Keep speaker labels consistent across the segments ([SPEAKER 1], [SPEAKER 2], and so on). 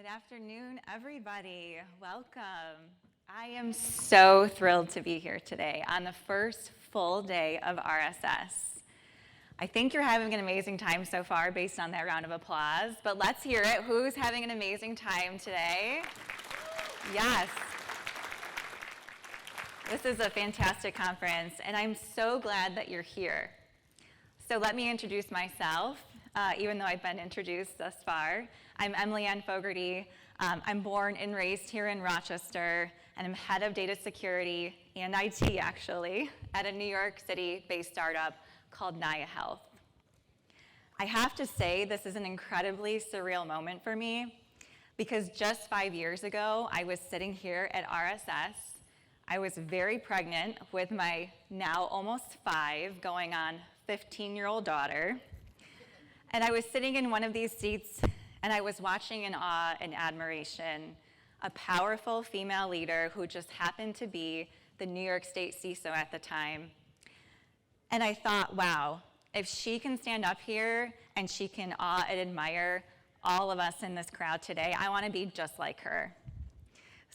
[SPEAKER 1] Good afternoon, everybody. Welcome. I am so thrilled to be here today on the first full day of RSS. I think you're having an amazing time so far based on that round of applause, but let's hear it. Who's having an amazing time today? Yes. This is a fantastic conference, and I'm so glad that you're here. So let me introduce myself, even though I've been introduced thus far. I'm Emilyann Fogarty. I'm born and raised here in Rochester, and I'm head of data security and IT, actually, at a New York City-based startup called Naya Health. I have to say, this is an incredibly surreal moment for me, because just 5 years ago, I was sitting here at RSS. I was very pregnant with my now almost 5, going on 15-year-old daughter. And I was sitting in one of these seats, and I was watching in awe and admiration a powerful female leader who just happened to be the New York State CISO at the time. And I thought, wow, if she can stand up here and she can awe and admire all of us in this crowd today, I want to be just like her.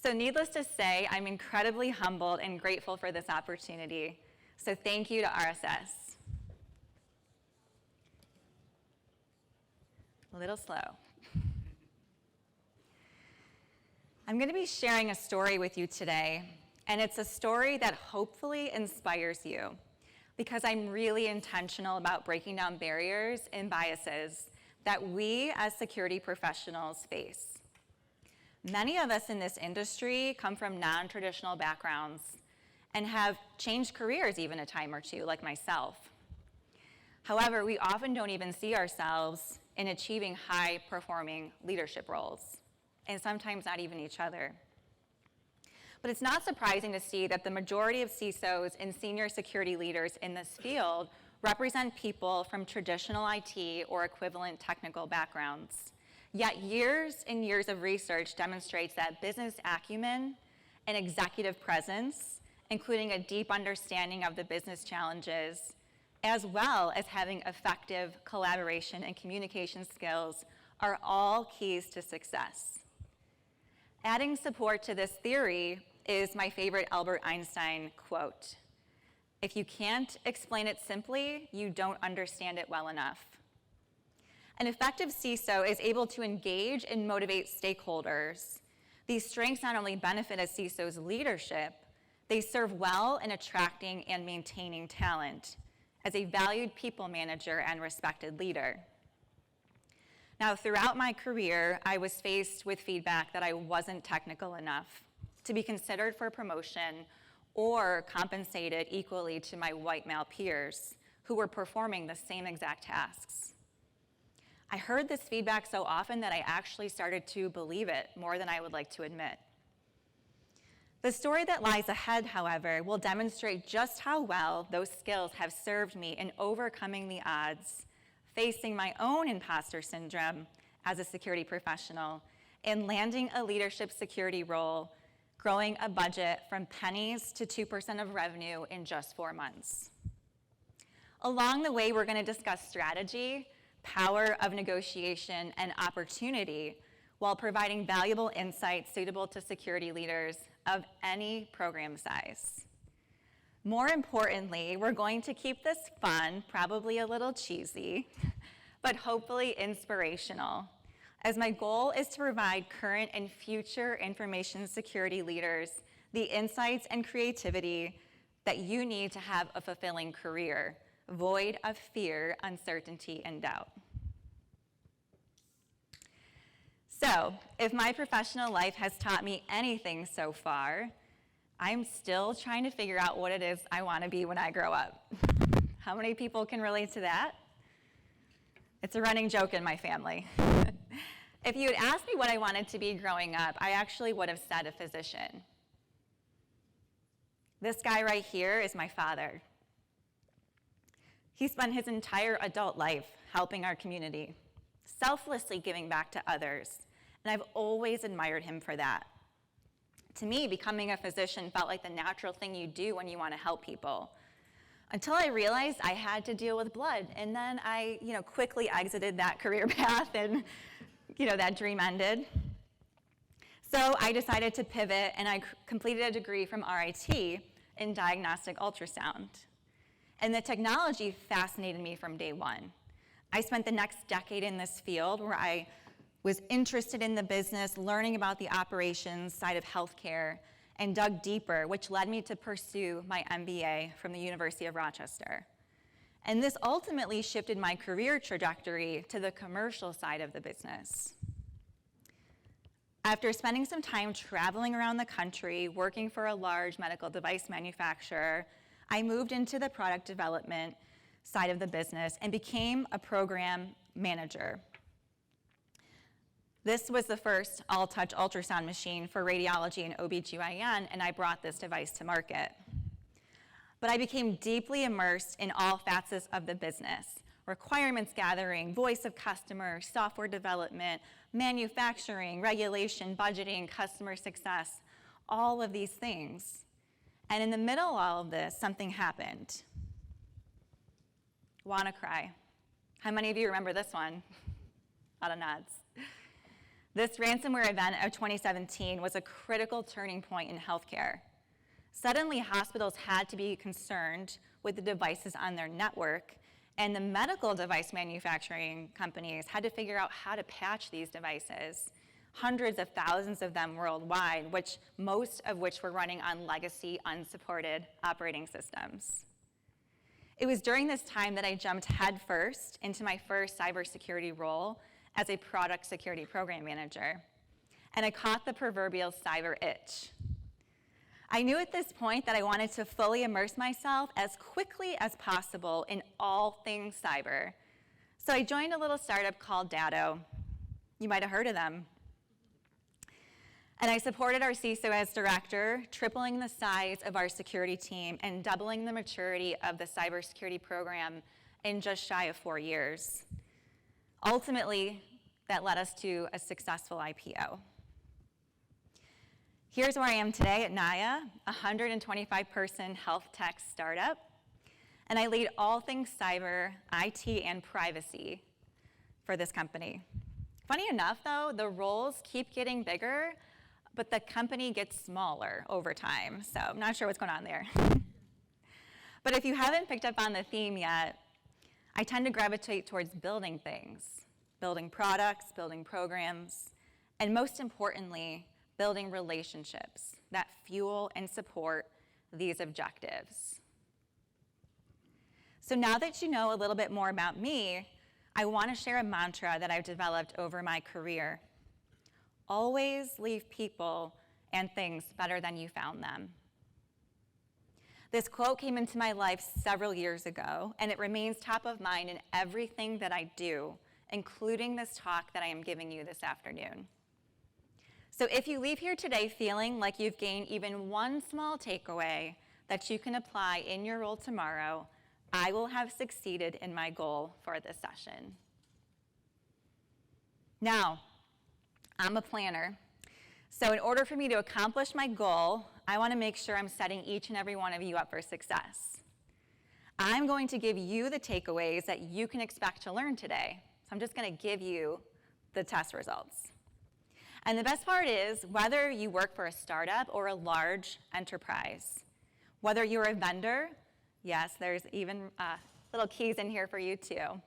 [SPEAKER 1] So needless to say, I'm incredibly humbled and grateful for this opportunity. So thank you to RSS. A little slow. I'm going to be sharing a story with you today, and it's a story that hopefully inspires you, because I'm really intentional about breaking down barriers and biases that we as security professionals face. Many of us in this industry come from non-traditional backgrounds and have changed careers even a time or two, like myself. However, we often don't even see ourselves in achieving high-performing leadership roles, and sometimes not even each other. But it's not surprising to see that the majority of CISOs and senior security leaders in this field represent people from traditional IT or equivalent technical backgrounds. Yet years and years of research demonstrates that business acumen and executive presence, including a deep understanding of the business challenges, as well as having effective collaboration and communication skills, are all keys to success. Adding support to this theory is my favorite Albert Einstein quote: "If you can't explain it simply, you don't understand it well enough." An effective CISO is able to engage and motivate stakeholders. These strengths not only benefit a CISO's leadership, they serve well in attracting and maintaining talent as a valued people manager and respected leader. Now, throughout my career, I was faced with feedback that I wasn't technical enough to be considered for promotion or compensated equally to my white male peers who were performing the same exact tasks. I heard this feedback so often that I actually started to believe it more than I would like to admit. The story that lies ahead, however, will demonstrate just how well those skills have served me in overcoming the odds, facing my own imposter syndrome as a security professional, and landing a leadership security role, growing a budget from pennies to 2% of revenue in just 4 months. Along the way, we're going to discuss strategy, power of negotiation, and opportunity, while providing valuable insights suitable to security leaders of any program size. More importantly, we're going to keep this fun, probably a little cheesy, but hopefully inspirational, as my goal is to provide current and future information security leaders the insights and creativity that you need to have a fulfilling career, void of fear, uncertainty, and doubt. So, if my professional life has taught me anything so far, I'm still trying to figure out what it is I want to be when I grow up. How many people can relate to that? It's a running joke in my family. If you had asked me what I wanted to be growing up, I actually would have said a physician. This guy right here is my father. He spent his entire adult life helping our community, selflessly giving back to others, and I've always admired him for that. To me, becoming a physician felt like the natural thing you do when you want to help people, until I realized I had to deal with blood, and then I quickly exited that career path, and that dream ended. So I decided to pivot, and I completed a degree from RIT in diagnostic ultrasound. And the technology fascinated me from day one. I spent the next decade in this field where I was interested in the business, learning about the operations side of healthcare, and dug deeper, which led me to pursue my MBA from the University of Rochester. And this ultimately shifted my career trajectory to the commercial side of the business. After spending some time traveling around the country, working for a large medical device manufacturer, I moved into the product development side of the business and became a program manager. This was the first all-touch ultrasound machine for radiology and OBGYN, and I brought this device to market. But I became deeply immersed in all facets of the business: requirements gathering, voice of customer, software development, manufacturing, regulation, budgeting, customer success, all of these things. And in the middle of all of this, something happened. Wanna cry. How many of you remember this one? A lot of nods. This ransomware event of 2017 was a critical turning point in healthcare. Suddenly, hospitals had to be concerned with the devices on their network, and the medical device manufacturing companies had to figure out how to patch these devices, hundreds of thousands of them worldwide, most of which were running on legacy, unsupported operating systems. It was during this time that I jumped headfirst into my first cybersecurity role as a product security program manager, and I caught the proverbial cyber itch. I knew at this point that I wanted to fully immerse myself as quickly as possible in all things cyber. So I joined a little startup called Datto. You might have heard of them. And I supported our CISO as director, tripling the size of our security team and doubling the maturity of the cybersecurity program in just shy of 4 years. Ultimately, that led us to a successful IPO. Here's where I am today at NAYA, a 125-person health tech startup, and I lead all things cyber, IT, and privacy for this company. Funny enough, though, the roles keep getting bigger, but the company gets smaller over time, so I'm not sure what's going on there. But if you haven't picked up on the theme yet, I tend to gravitate towards building things, building products, building programs, and most importantly, building relationships that fuel and support these objectives. So now that you know a little bit more about me, I want to share a mantra that I've developed over my career. Always leave people and things better than you found them. This quote came into my life several years ago, and it remains top of mind in everything that I do, including this talk that I am giving you this afternoon. So if you leave here today feeling like you've gained even one small takeaway that you can apply in your role tomorrow, I will have succeeded in my goal for this session. Now, I'm a planner. So in order for me to accomplish my goal, I want to make sure I'm setting each and every one of you up for success. I'm going to give you the takeaways that you can expect to learn today. So I'm just going to give you the test results. And the best part is, whether you work for a startup or a large enterprise, whether you're a vendor, yes, there's even little keys in here for you too.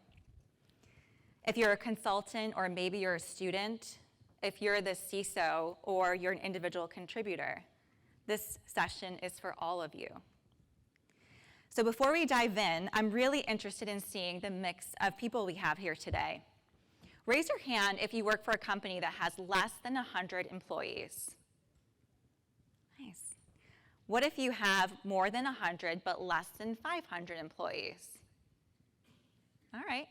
[SPEAKER 1] If you're a consultant or maybe you're a student, if you're the CISO or you're an individual contributor, this session is for all of you. So before we dive in, I'm really interested in seeing the mix of people we have here today. Raise your hand if you work for a company that has less than 100 employees. Nice. What if you have more than 100 but less than 500 employees? All right.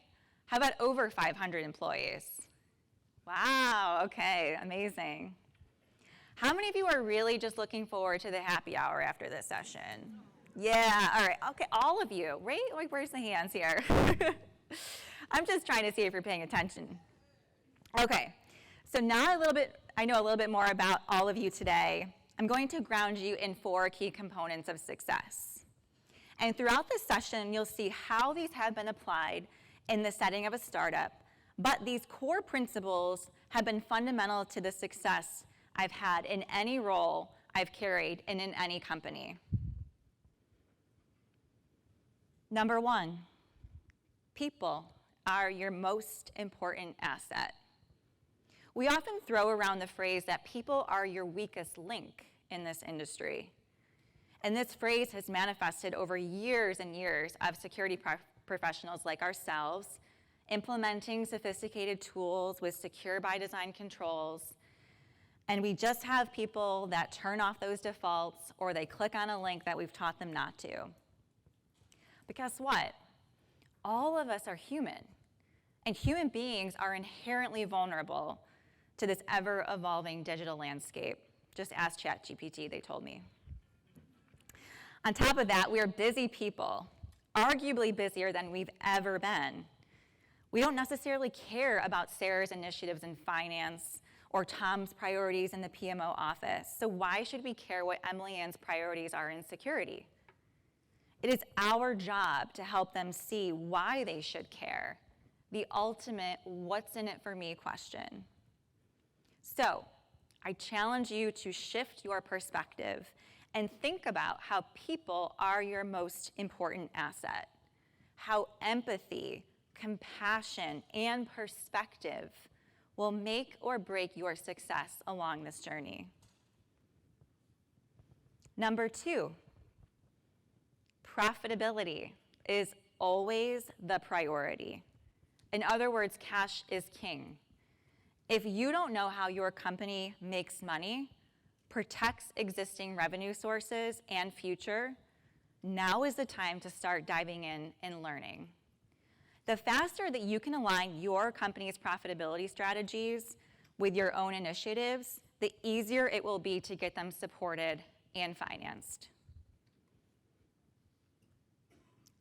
[SPEAKER 1] How about over 500 employees? Wow, okay, amazing. How many of you are really just looking forward to the happy hour after this session? Yeah, all right, okay, all of you, right? Like, where's the hands here? I'm just trying to see if you're paying attention. Okay, so now I know a little bit more about all of you today. I'm going to ground you in 4 key components of success. And throughout this session, you'll see how these have been applied in the setting of a startup, but these core principles have been fundamental to the success I've had in any role I've carried in any company. Number one, people are your most important asset. We often throw around the phrase that people are your weakest link in this industry. And this phrase has manifested over years and years of security professionals like ourselves, implementing sophisticated tools with secure by design controls. And we just have people that turn off those defaults or they click on a link that we've taught them not to. But guess what? All of us are human. And human beings are inherently vulnerable to this ever-evolving digital landscape. Just ask ChatGPT, they told me. On top of that, we are busy people, arguably busier than we've ever been. We don't necessarily care about Sarah's initiatives in finance or Tom's priorities in the PMO office. So why should we care what Emilyan's priorities are in security? It is our job to help them see why they should care, the ultimate what's in it for me question. So I challenge you to shift your perspective and think about how people are your most important asset, how empathy, compassion, and perspective will make or break your success along this journey. Number two, profitability is always the priority. In other words, cash is king. If you don't know how your company makes money, protects existing revenue sources and future, now is the time to start diving in and learning. The faster that you can align your company's profitability strategies with your own initiatives, the easier it will be to get them supported and financed.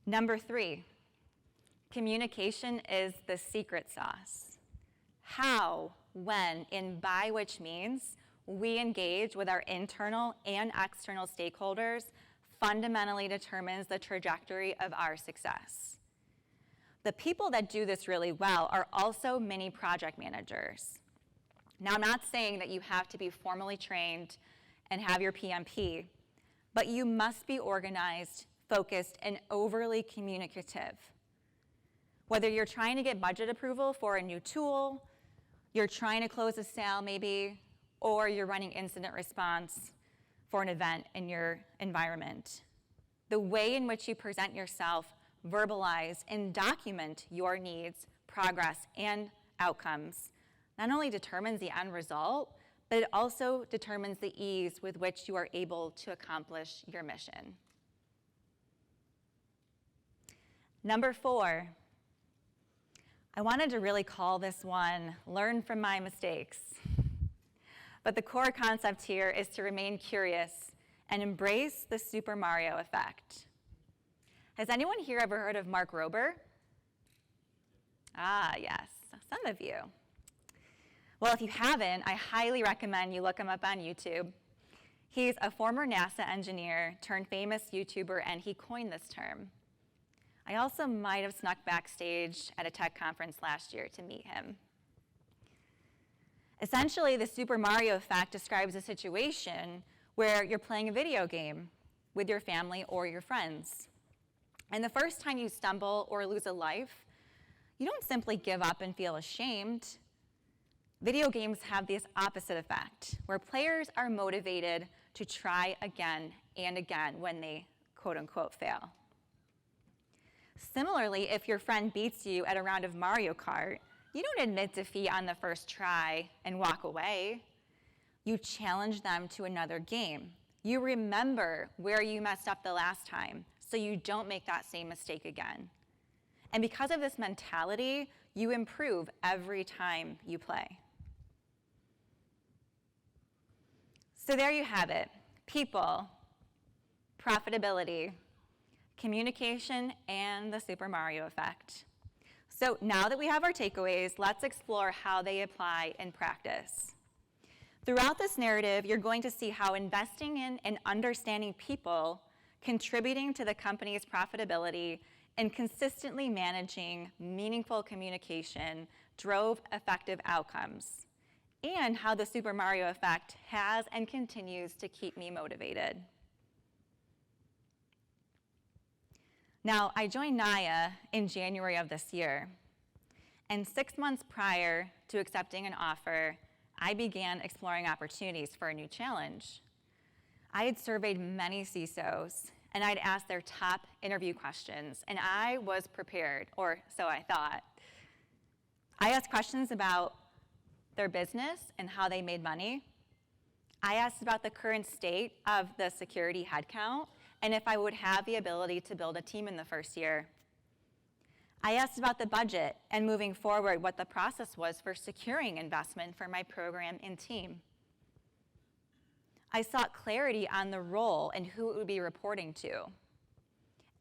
[SPEAKER 1] Number three, communication is the secret sauce. How, when, and by which means we engage with our internal and external stakeholders fundamentally determines the trajectory of our success. The people that do this really well are also mini project managers. Now, I'm not saying that you have to be formally trained and have your PMP, but you must be organized, focused, and overly communicative. Whether you're trying to get budget approval for a new tool, you're trying to close a sale maybe, or you're running incident response for an event in your environment. The way in which you present yourself, verbalize, and document your needs, progress, and outcomes not only determines the end result, but it also determines the ease with which you are able to accomplish your mission. Number four, I wanted to really call this one, learn from my mistakes. But the core concept here is to remain curious and embrace the Super Mario effect. Has anyone here ever heard of Mark Rober? Ah, yes, some of you. Well, if you haven't, I highly recommend you look him up on YouTube. He's a former NASA engineer turned famous YouTuber, and he coined this term. I also might have snuck backstage at a tech conference last year to meet him. Essentially, the Super Mario effect describes a situation where you're playing a video game with your family or your friends. And the first time you stumble or lose a life, you don't simply give up and feel ashamed. Video games have this opposite effect, where players are motivated to try again and again when they quote unquote fail. Similarly, if your friend beats you at a round of Mario Kart, you don't admit defeat on the first try and walk away. You challenge them to another game. You remember where you messed up the last time so you don't make that same mistake again. And because of this mentality, you improve every time you play. So there you have it. People, profitability, communication, and the Super Mario effect. So now that we have our takeaways, let's explore how they apply in practice. Throughout this narrative, you're going to see how investing in and understanding people, contributing to the company's profitability, and consistently managing meaningful communication drove effective outcomes. and how the Super Mario effect has and continues to keep me motivated. Now, I joined NAYA in January of this year, and 6 months prior to accepting an offer, I began exploring opportunities for a new challenge. I had surveyed many CISOs, and I'd asked their top interview questions, and I was prepared, or so I thought. I asked questions about their business and how they made money. I asked about the current state of the security headcount, and if I would have the ability to build a team in the first year. I asked about the budget and moving forward what the process was for securing investment for my program and team. I sought clarity on the role and who it would be reporting to,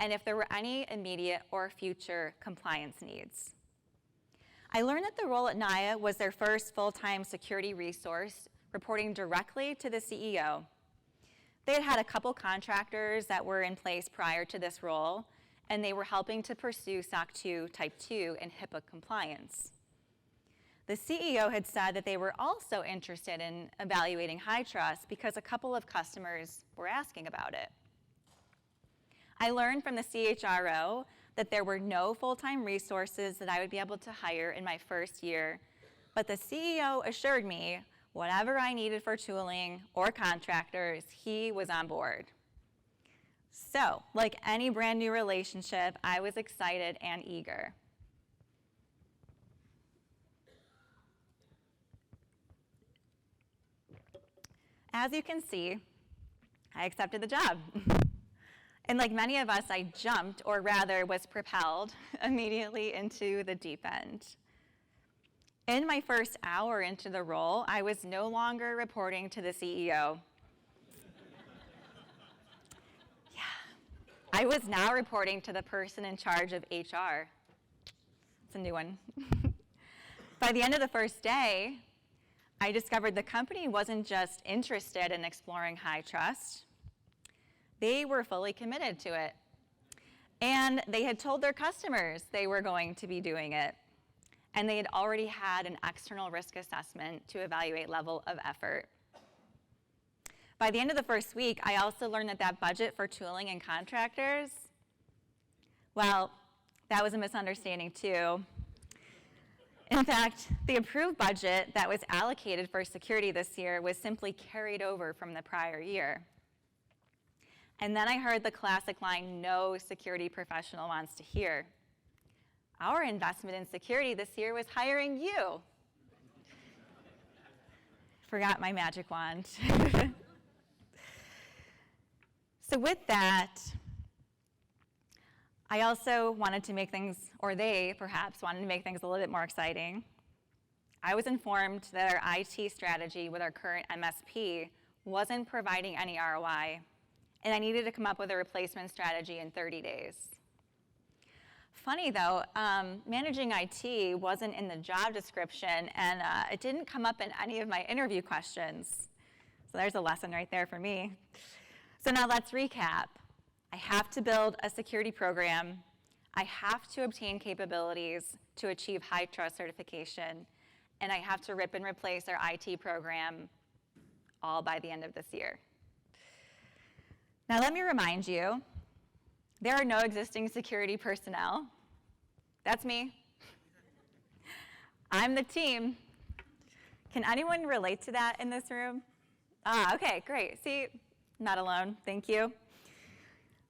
[SPEAKER 1] and if there were any immediate or future compliance needs. I learned that the role at NAYA was their first full-time security resource, reporting directly to the CEO. They had had a couple contractors that were in place prior to this role, and they were helping to pursue SOC 2 Type 2 and HIPAA compliance. The CEO had said that they were also interested in evaluating HITRUST because a couple of customers were asking about it. I learned from the CHRO that there were no full-time resources that I would be able to hire in my first year, but the CEO assured me whatever I needed for tooling or contractors, he was on board. So, like any brand new relationship, I was excited and eager. As you can see, I accepted the job. And like many of us, I jumped, or rather was propelled, immediately into the deep end. In my first hour into the role, I was no longer reporting to the CEO. I was now reporting to the person in charge of HR. It's a new one. By the end of the first day, I discovered the company wasn't just interested in exploring HITRUST. They were fully committed to it. And they had told their customers they were going to be doing it. And they had already had an external risk assessment to evaluate level of effort. By the end of the first week, I also learned that budget for tooling and contractors, well, that was a misunderstanding too. In fact, the approved budget that was allocated for security this year was simply carried over from the prior year. And then I heard the classic line no security professional wants to hear. Our investment in security this year was hiring you. Forgot my magic wand. So with that, I also wanted to make things, or they perhaps wanted to make things a little bit more exciting. I was informed that our IT strategy with our current MSP wasn't providing any ROI, and I needed to come up with a replacement strategy in 30 days. Funny though, managing IT wasn't in the job description, and it didn't come up in any of my interview questions. So there's a lesson right there for me. So now let's recap. I have to build a security program. I have to obtain capabilities to achieve HITRUST certification, and I have to rip and replace our IT program all by the end of this year. Now let me remind you, there are no existing security personnel. That's me. I'm the team. Can anyone relate to that in this room? Okay, great. See, not alone, thank you.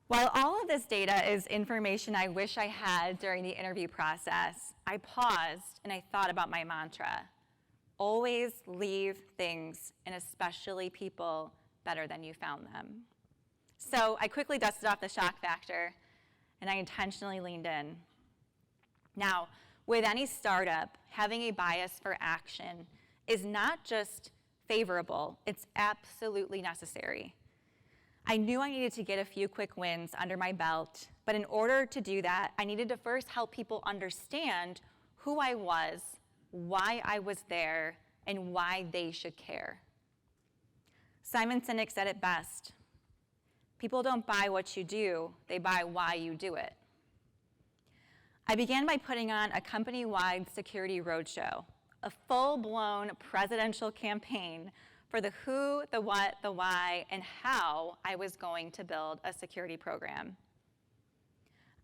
[SPEAKER 1] While all of this data is information I wish I had during the interview process, I paused and I thought about my mantra. Always leave things, and especially people, better than you found them. So I quickly dusted off the shock factor, and I intentionally leaned in. Now, with any startup, having a bias for action is not just favorable, it's absolutely necessary. I knew I needed to get a few quick wins under my belt, but in order to do that, I needed to first help people understand who I was, why I was there, and why they should care. Simon Sinek said it best. People don't buy what you do, they buy why you do it. I began by putting on a company-wide security roadshow, a full-blown presidential campaign for the who, the what, the why, and how I was going to build a security program.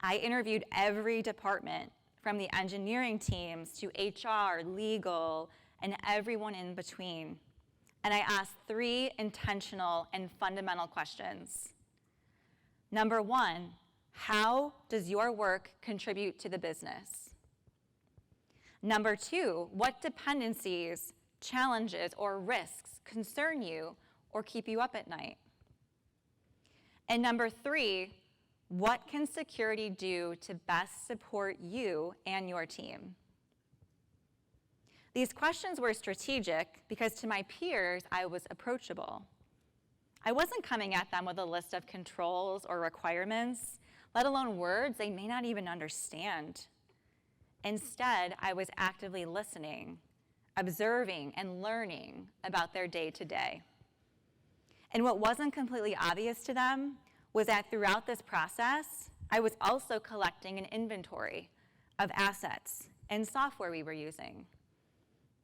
[SPEAKER 1] I interviewed every department, from the engineering teams to HR, legal, and everyone in between. And I asked 3 intentional and fundamental questions. Number 1, how does your work contribute to the business? Number 2, what dependencies, challenges, or risks concern you or keep you up at night? And number 3, what can security do to best support you and your team? These questions were strategic because to my peers, I was approachable. I wasn't coming at them with a list of controls or requirements, let alone words they may not even understand. Instead, I was actively listening, observing, and learning about their day-to-day. And what wasn't completely obvious to them was that throughout this process, I was also collecting an inventory of assets and software we were using.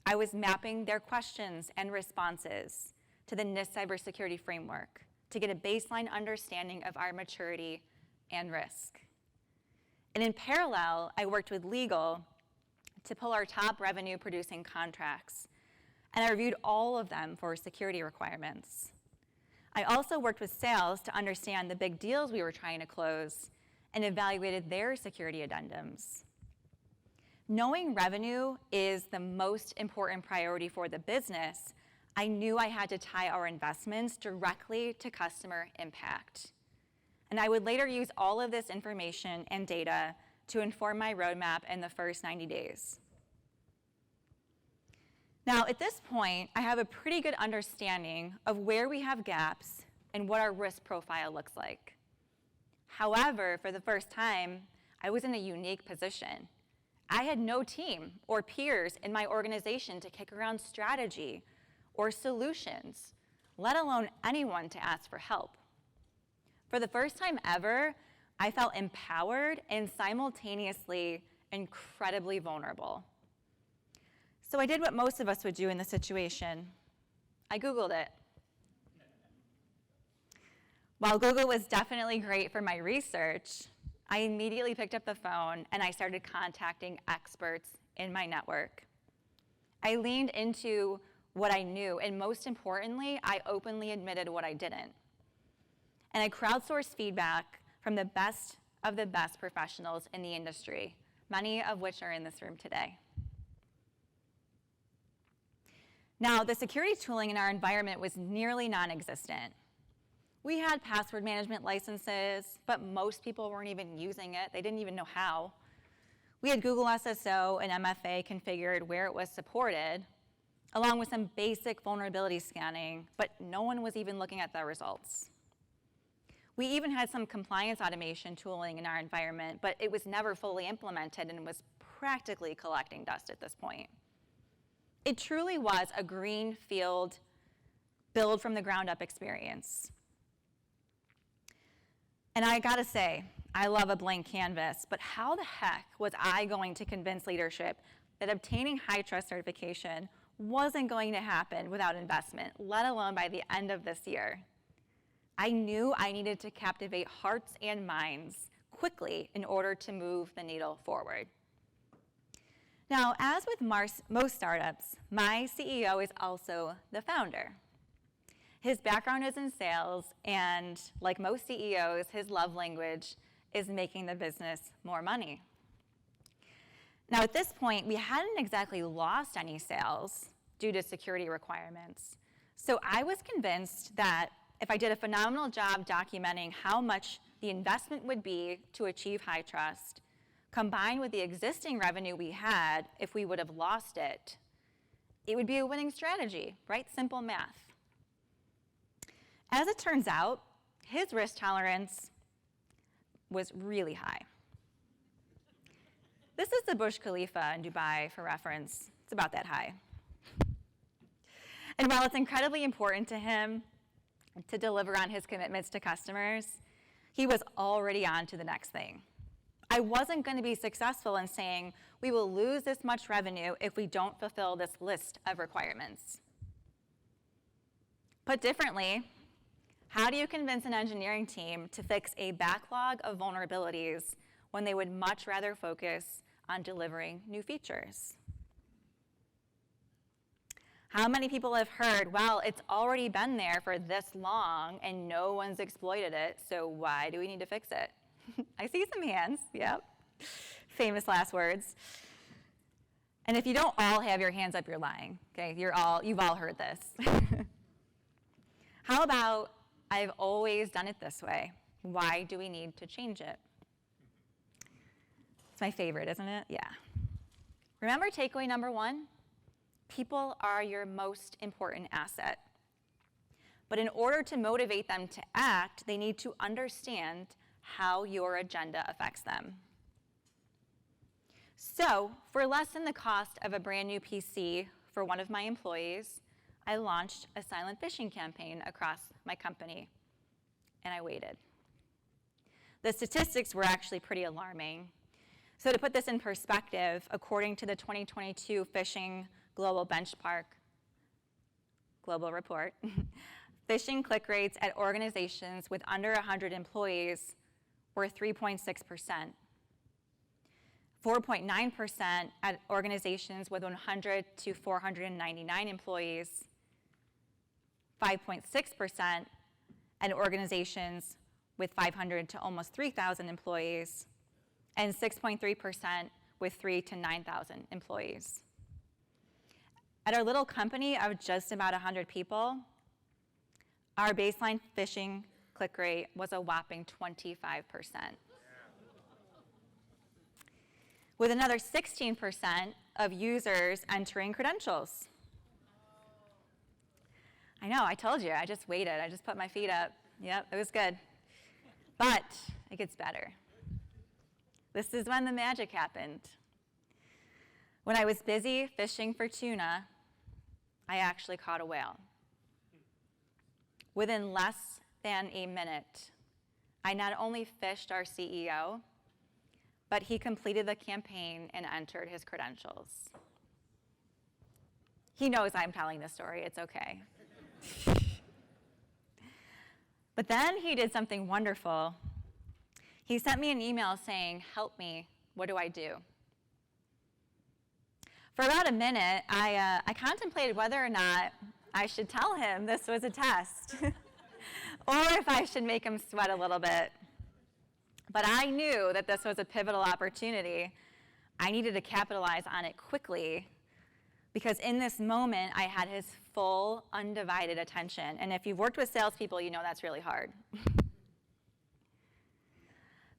[SPEAKER 1] I was mapping their questions and responses to the NIST cybersecurity framework to get a baseline understanding of our maturity and risk. And in parallel, I worked with legal to pull our top revenue producing contracts, and I reviewed all of them for security requirements. I also worked with sales to understand the big deals we were trying to close and evaluated their security addendums. Knowing revenue is the most important priority for the business, I knew I had to tie our investments directly to customer impact. And I would later use all of this information and data to inform my roadmap in the first 90 days. Now, at this point, I have a pretty good understanding of where we have gaps and what our risk profile looks like. However, for the first time, I was in a unique position. I had no team or peers in my organization to kick around strategy or solutions, let alone anyone to ask for help. For the first time ever, I felt empowered and simultaneously incredibly vulnerable. So I did what most of us would do in this situation. I Googled it. While Google was definitely great for my research, I immediately picked up the phone and I started contacting experts in my network. I leaned into what I knew, and most importantly, I openly admitted what I didn't. And I crowdsourced feedback from the best of the best professionals in the industry, many of which are in this room today. Now, the security tooling in our environment was nearly non-existent. We had password management licenses, but most people weren't even using it. They didn't even know how. We had Google SSO and MFA configured where it was supported, along with some basic vulnerability scanning, but no one was even looking at the results. We even had some compliance automation tooling in our environment, but it was never fully implemented and was practically collecting dust at this point. It truly was a greenfield, build from the ground up experience. And I gotta say, I love a blank canvas, but how the heck was I going to convince leadership that obtaining HITRUST certification wasn't going to happen without investment, let alone by the end of this year? I knew I needed to captivate hearts and minds quickly in order to move the needle forward. Now, as with most startups, my CEO is also the founder. His background is in sales, and like most CEOs, his love language is making the business more money. Now, at this point, we hadn't exactly lost any sales due to security requirements. So I was convinced that if I did a phenomenal job documenting how much the investment would be to achieve HITRUST, combined with the existing revenue we had if we would have lost it, it would be a winning strategy, right? Simple math. As it turns out, his risk tolerance was really high. This is the Burj Khalifa in Dubai for reference. It's about that high. And while it's incredibly important to him to deliver on his commitments to customers, he was already on to the next thing. I I wasn't going to be successful in saying, we will lose this much revenue if we don't fulfill this list of requirements. Put differently, how do you convince an engineering team to fix a backlog of vulnerabilities when they would much rather focus on delivering new features? How many people have heard, well, it's already been there for this long and no one's exploited it, so why do we need to fix it? I see some hands, yep. Famous last words. And if you don't all have your hands up, you're lying, okay? You've all heard this. How about, I've always done it this way. Why do we need to change it? It's my favorite, isn't it? Yeah. Remember takeaway number 1? People are your most important asset. But in order to motivate them to act, they need to understand how your agenda affects them. So, for less than the cost of a brand new PC for one of my employees, I launched a silent phishing campaign across my company, and I waited. The statistics were actually pretty alarming. So to put this in perspective, according to the 2022 Phishing Global Benchmark Global Report, phishing click rates at organizations with under 100 employees were 3.6%. 4.9% at organizations with 100 to 499 employees, 5.6% at organizations with 500 to almost 3,000 employees, and 6.3% with 3 to 9,000 employees. At our little company of just about 100 people, our baseline phishing click rate was a whopping 25%. With another 16% of users entering credentials. I know, I told you, I just waited. I just put my feet up. Yep, it was good. But it gets better. This is when the magic happened. When I was busy fishing for tuna, I actually caught a whale. Within less than a minute, I not only fished our CEO, but he completed the campaign and entered his credentials. He knows I'm telling this story, it's okay. But then he did something wonderful. He sent me an email saying, help me, what do I do? For about a minute, I contemplated whether or not I should tell him this was a test, or if I should make him sweat a little bit. But I knew that this was a pivotal opportunity. I needed to capitalize on it quickly, because in this moment, I had his full, undivided attention. And if you've worked with salespeople, you know that's really hard.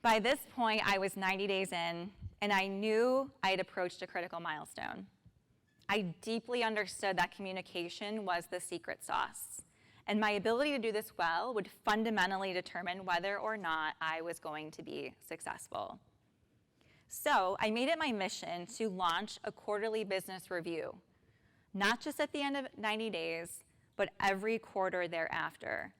[SPEAKER 1] By this point, I was 90 days in, and I knew I had approached a critical milestone. I deeply understood that communication was the secret sauce, and my ability to do this well would fundamentally determine whether or not I was going to be successful. So I made it my mission to launch a quarterly business review, not just at the end of 90 days, but every quarter thereafter,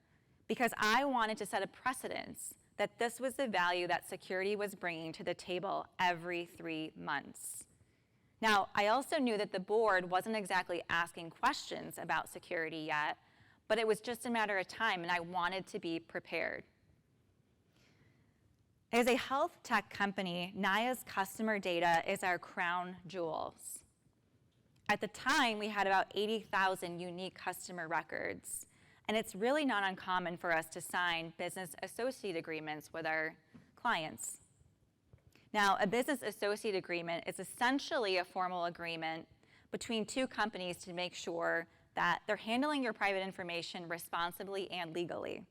[SPEAKER 1] because I wanted to set a precedence that this was the value that security was bringing to the table every 3 months. Now, I also knew that the board wasn't exactly asking questions about security yet, but it was just a matter of time, and I wanted to be prepared. As a health tech company, NAYA's customer data is our crown jewels. At the time, we had about 80,000 unique customer records, and it's really not uncommon for us to sign business associate agreements with our clients. Now, a business associate agreement is essentially a formal agreement between two companies to make sure that they're handling your private information responsibly and legally.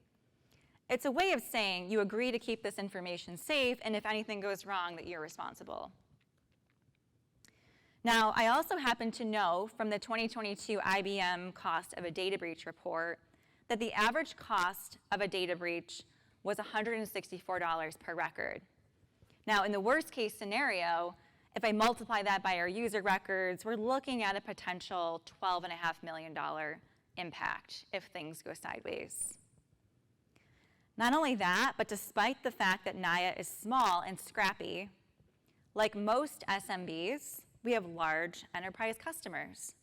[SPEAKER 1] It's a way of saying you agree to keep this information safe, and if anything goes wrong, that you're responsible. Now, I also happen to know from the 2022 IBM Cost of a Data Breach report that the average cost of a data breach was $164 per record. Now, in the worst case scenario, if I multiply that by our user records, we're looking at a potential $12.5 million impact if things go sideways. Not only that, but despite the fact that NAYA is small and scrappy, like most SMBs, we have large enterprise customers.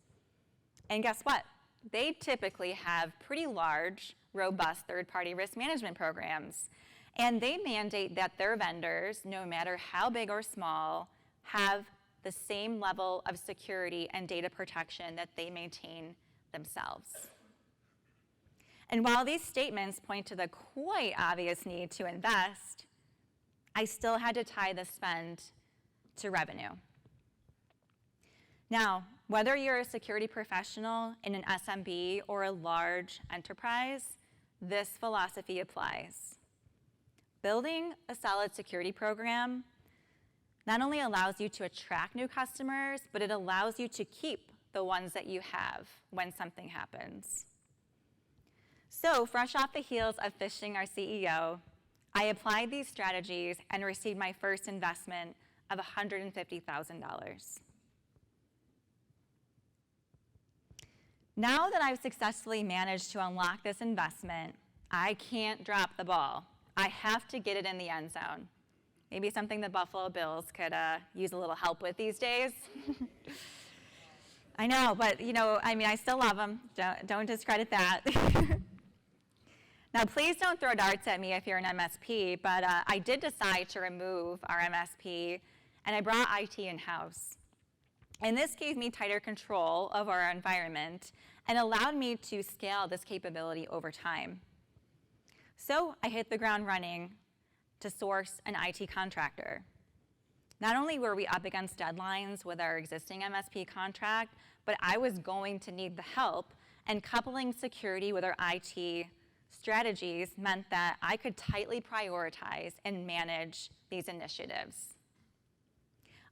[SPEAKER 1] And guess what? They typically have pretty large, robust third-party risk management programs. And they mandate that their vendors, no matter how big or small, have the same level of security and data protection that they maintain themselves. And while these statements point to the quite obvious need to invest, I still had to tie the spend to revenue. Now, whether you're a security professional in an SMB or a large enterprise, this philosophy applies. Building a solid security program not only allows you to attract new customers, but it allows you to keep the ones that you have when something happens. So, fresh off the heels of phishing our CEO, I applied these strategies and received my first investment of $150,000. Now that I've successfully managed to unlock this investment, I can't drop the ball. I have to get it in the end zone. Maybe something the Buffalo Bills could use a little help with these days. I know, but I still love them. Don't discredit that. Now, please don't throw darts at me if you're an MSP, but I did decide to remove our MSP, and I brought IT in-house. And this gave me tighter control of our environment and allowed me to scale this capability over time. So I hit the ground running to source an IT contractor. Not only were we up against deadlines with our existing MSP contract, but I was going to need the help, and coupling security with our IT strategies meant that I could tightly prioritize and manage these initiatives.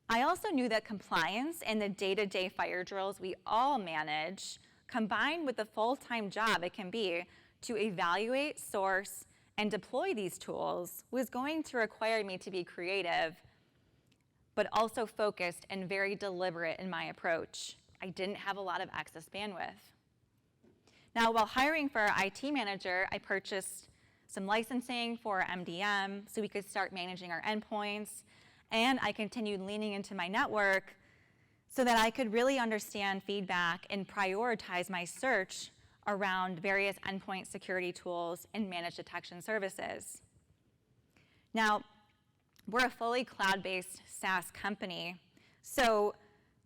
[SPEAKER 1] I also knew that compliance and the day-to-day fire drills we all manage, combined with the full-time job it can be to evaluate, source, and deploy these tools, was going to require me to be creative, but also focused and very deliberate in my approach. I didn't have a lot of excess bandwidth. Now, while hiring for our IT manager, I purchased some licensing for MDM so we could start managing our endpoints, and I continued leaning into my network so that I could really understand feedback and prioritize my search around various endpoint security tools and managed detection services. Now, we're a fully cloud-based SaaS company, so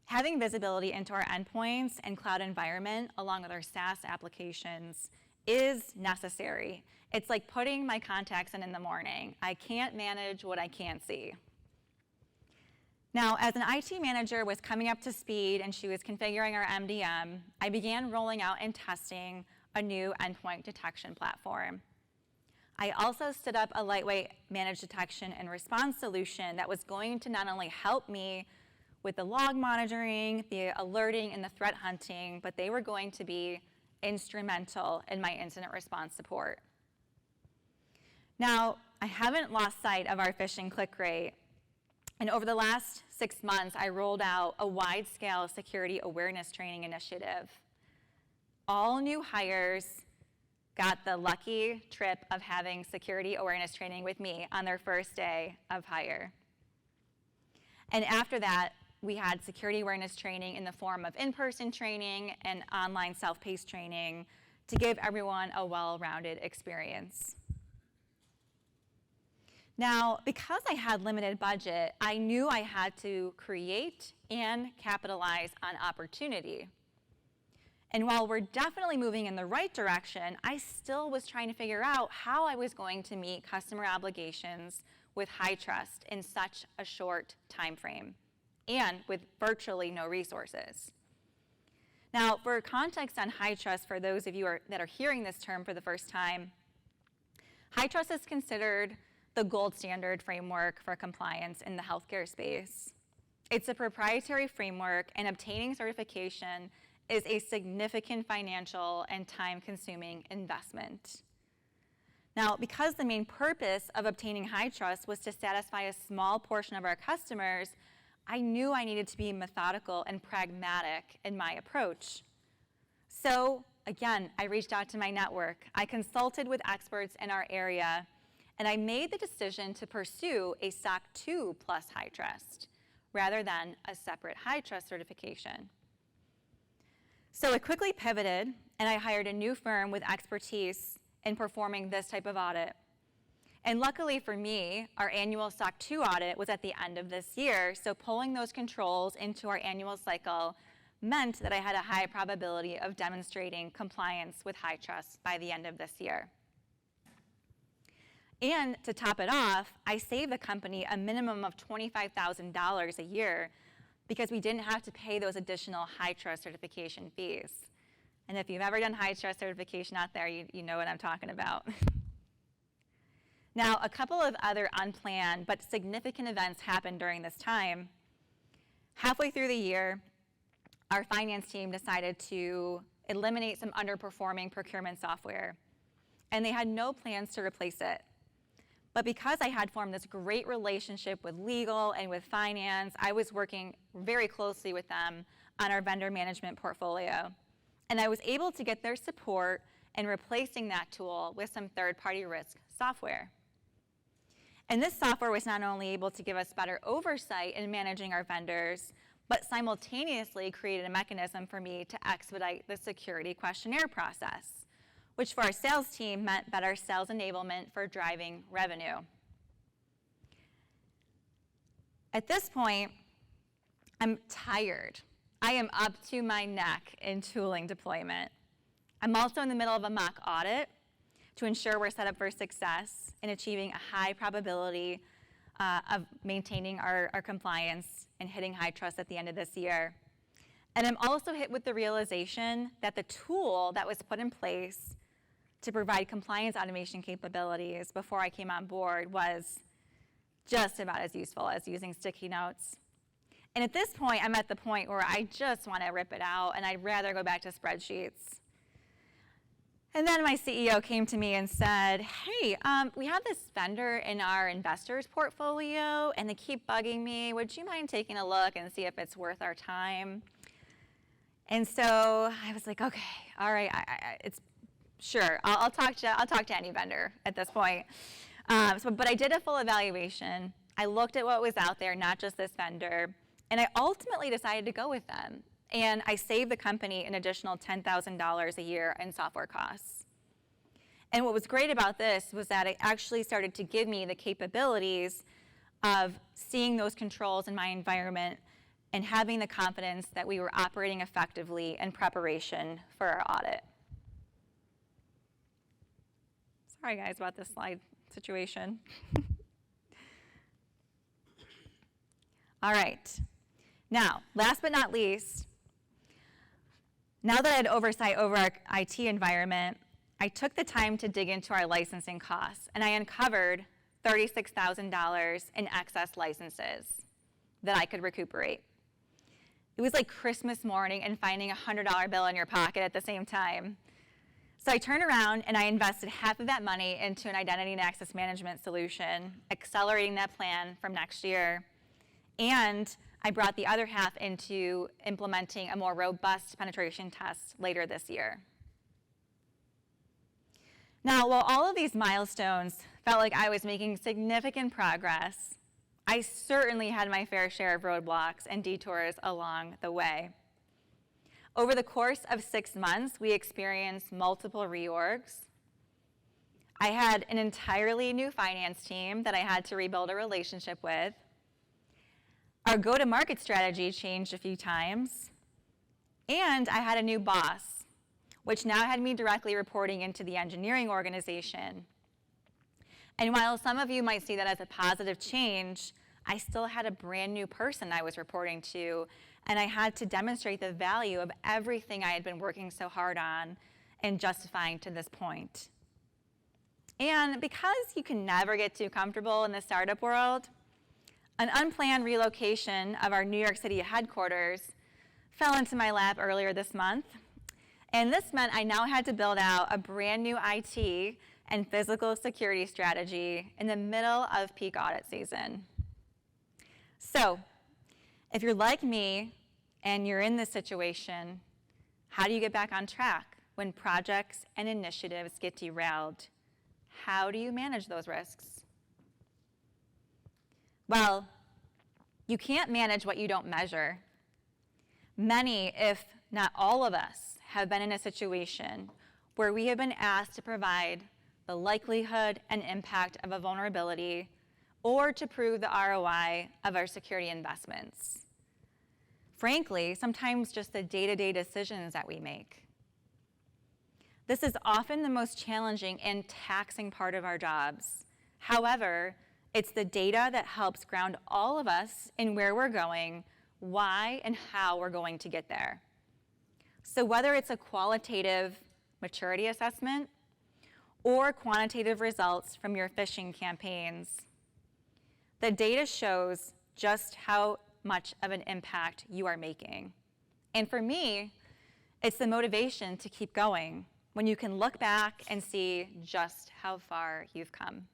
[SPEAKER 1] having visibility into our endpoints and cloud environment along with our SaaS applications is necessary. It's like putting my contacts in the morning. I can't manage what I can't see. Now, as an IT manager was coming up to speed and she was configuring our MDM, I began rolling out and testing a new endpoint detection platform. I also stood up a lightweight managed detection and response solution that was going to not only help me with the log monitoring, the alerting, and the threat hunting, but they were going to be instrumental in my incident response support. Now, I haven't lost sight of our phishing click rate. And over the last 6 months, I rolled out a wide-scale security awareness training initiative. All new hires got the lucky trip of having security awareness training with me on their first day of hire. And after that, we had security awareness training in the form of in-person training and online self-paced training to give everyone a well-rounded experience. Now, because I had limited budget, I knew I had to create and capitalize on opportunity. And while we're definitely moving in the right direction, I still was trying to figure out how I was going to meet customer obligations with high trust in such a short time frame and with virtually no resources. Now, for context on high trust, for those of you that are hearing this term for the first time, high trust is considered the gold standard framework for compliance in the healthcare space. It's a proprietary framework, and obtaining certification is a significant financial and time-consuming investment. Now, because the main purpose of obtaining high trust was to satisfy a small portion of our customers, I knew I needed to be methodical and pragmatic in my approach. So, again, I reached out to my network. I consulted with experts in our area, and I made the decision to pursue a SOC 2 plus high trust. rather than a separate HITRUST certification. So I quickly pivoted, and I hired a new firm with expertise in performing this type of audit. And luckily for me, our annual SOC 2 audit was at the end of this year, so pulling those controls into our annual cycle meant that I had a high probability of demonstrating compliance with HITRUST by the end of this year. And to top it off, I saved the company a minimum of $25,000 a year because we didn't have to pay those additional HITRUST certification fees. And if you've ever done HITRUST certification out there, you know what I'm talking about. Now, a couple of other unplanned but significant events happened during this time. Halfway through the year, our finance team decided to eliminate some underperforming procurement software, and they had no plans to replace it. But because I had formed this great relationship with legal and with finance, I was working very closely with them on our vendor management portfolio. And I was able to get their support in replacing that tool with some third-party risk software. And this software was not only able to give us better oversight in managing our vendors, but simultaneously created a mechanism for me to expedite the security questionnaire process, which for our sales team meant better sales enablement for driving revenue. At this point, I'm tired. I am up to my neck in tooling deployment. I'm also in the middle of a mock audit to ensure we're set up for success in achieving a high probability of maintaining our compliance and hitting HITRUST at the end of this year. And I'm also hit with the realization that the tool that was put in place to provide compliance automation capabilities before I came on board was just about as useful as using sticky notes. And at this point, I'm at the point where I just want to rip it out, and I'd rather go back to spreadsheets. And then my CEO came to me and said, hey, we have this vendor in our investors portfolio, and they keep bugging me. Would you mind taking a look and see if it's worth our time? And so I was like, okay, all right, it's sure. I'll talk to any vendor at this point. But I did a full evaluation. I looked at what was out there, not just this vendor, and I ultimately decided to go with them. And I saved the company an additional $10,000 a year in software costs. And what was great about this was that it actually started to give me the capabilities of seeing those controls in my environment and having the confidence that we were operating effectively in preparation for our audit. Sorry guys about this slide situation. All right. Now, last but not least, now that I had oversight over our IT environment, I took the time to dig into our licensing costs, and I uncovered $36,000 in excess licenses that I could recuperate. It was like Christmas morning and finding a $100 bill in your pocket at the same time. So I turned around and I invested half of that money into an identity and access management solution, accelerating that plan from next year. And I brought the other half into implementing a more robust penetration test later this year. Now, while all of these milestones felt like I was making significant progress, I certainly had my fair share of roadblocks and detours along the way. Over the course of 6 months, we experienced multiple reorgs. I had an entirely new finance team that I had to rebuild a relationship with. Our go-to-market strategy changed a few times. And I had a new boss, which now had me directly reporting into the engineering organization. And while some of you might see that as a positive change, I still had a brand new person I was reporting to, and I had to demonstrate the value of everything I had been working so hard on and justifying to this point. And because you can never get too comfortable in the startup world, an unplanned relocation of our New York City headquarters fell into my lap earlier this month. And this meant I now had to build out a brand new IT and physical security strategy in the middle of peak audit season. So, if you're like me and you're in this situation, how do you get back on track when projects and initiatives get derailed? How do you manage those risks? Well, You can't manage what you don't measure. Many, if not all of us, have been in a situation where we have been asked to provide the likelihood and impact of a vulnerability or to prove the ROI of our security investments. Frankly, sometimes just the day-to-day decisions that we make. This is often the most challenging and taxing part of our jobs. However, it's the data that helps ground all of us in where we're going, why and how we're going to get there. So whether it's a qualitative maturity assessment or quantitative results from your phishing campaigns, the data shows just how much of an impact you are making. And for me, it's the motivation to keep going when you can look back and see just how far you've come.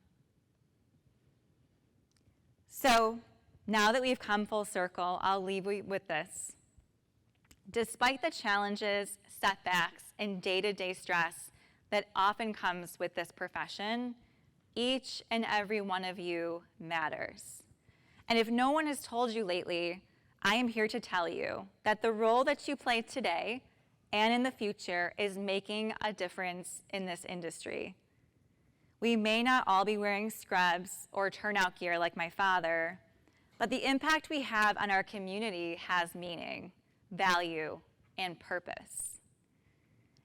[SPEAKER 1] So now that we've come full circle, I'll leave you with this. Despite the challenges, setbacks, and day-to-day stress that often comes with this profession, each and every one of you matters. And if no one has told you lately, I am here to tell you that the role that you play today and in the future is making a difference in this industry. We may not all be wearing scrubs or turnout gear like my father, but the impact we have on our community has meaning, value, and purpose.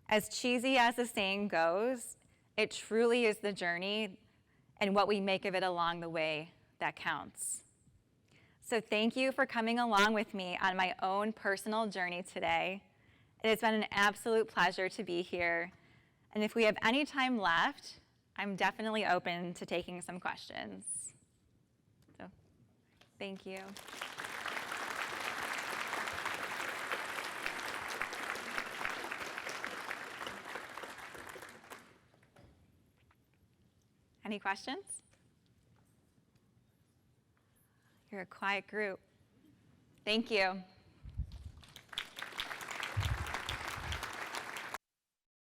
[SPEAKER 1] As cheesy as the saying goes, it truly is the journey and what we make of it along the way that counts. So thank you for coming along with me on my own personal journey today. It has been an absolute pleasure to be here. And if we have any time left, I'm definitely open to taking some questions. So thank you. Any questions? You're a quiet group. Thank you.